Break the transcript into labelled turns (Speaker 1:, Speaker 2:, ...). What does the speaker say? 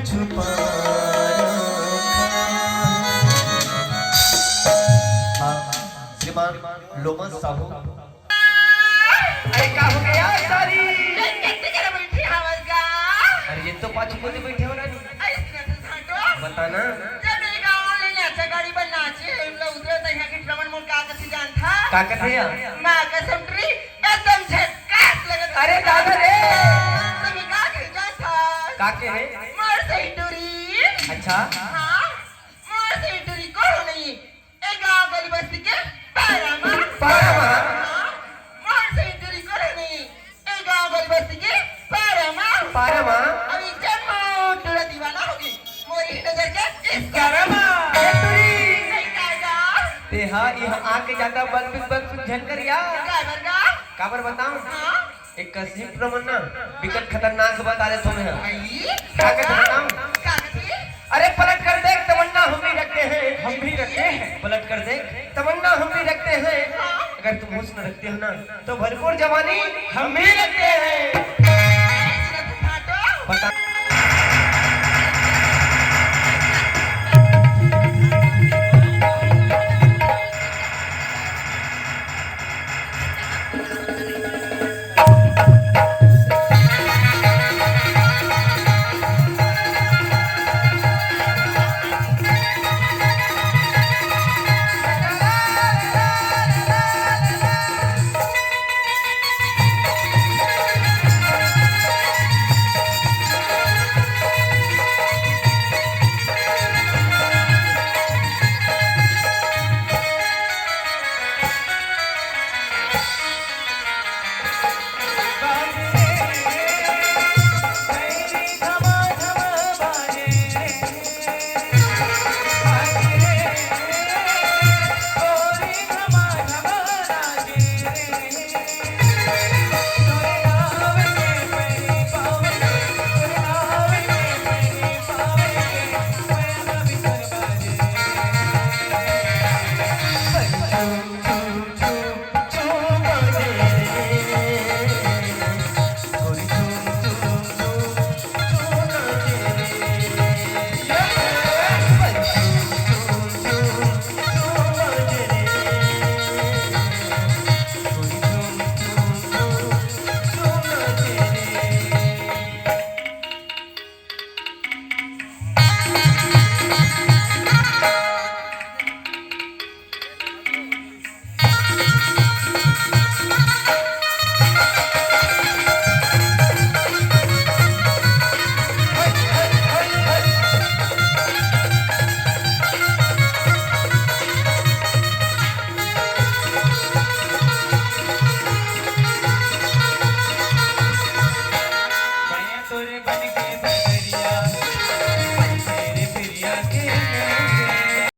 Speaker 1: छुपा श्रीमान लोमस साहू।
Speaker 2: अरे क्या हो गया सारी?
Speaker 3: बैठी हवस का?
Speaker 2: अरे ये तो पाछू को बैठे हो रानी।
Speaker 3: ऐसे न सांटो।
Speaker 2: बताना।
Speaker 3: जब ये गाँव ले नाचा गाड़ी बनाची, लोग उधर तक यहाँ की ट्रमन मोड़ का कसी जान था।
Speaker 2: का कहते हैं?
Speaker 3: माँ कसम ट्री एकदम झक्कास लगता।
Speaker 2: अरे दादा रे।
Speaker 3: तुम का के जान था?
Speaker 2: का के है?
Speaker 3: मोर से टूरी।
Speaker 2: अच्छा।
Speaker 3: हाँ, मोर से टूरी कौन नहीं? एक गाँव गली बस्ती के पारामा।
Speaker 2: पारामा।
Speaker 3: मोर से टूरी कौन नहीं? एक गाँव गली बस्ती के पारामा।
Speaker 2: पारामा।
Speaker 3: अभी जब टूरा दीवाना होगी, मोरी नजर के इस
Speaker 2: पारामा।
Speaker 3: नहीं कायदा।
Speaker 2: ते हाँ यहाँ आके जाता बल झंकर या।
Speaker 3: ड्राइवर का?
Speaker 2: काबर बताऊं?
Speaker 3: हाँ?
Speaker 2: एक कसीब प्रमन्ना विकट खतरनाक बता रहे तुम्हें।
Speaker 3: आई?
Speaker 2: का कहते बताऊं?
Speaker 3: कागजी?
Speaker 2: अरे पलट कर देख तमन्ना हम भी रखते हैं। हम भी रखते हैं। पलट कर देख तमन्ना हम भी रखते हैं। अगर तुम हुस्न रखते हो ना तो भरपूर जवानी हम भी रखते हैं।
Speaker 3: ऐसी न तो फाटो।
Speaker 2: बता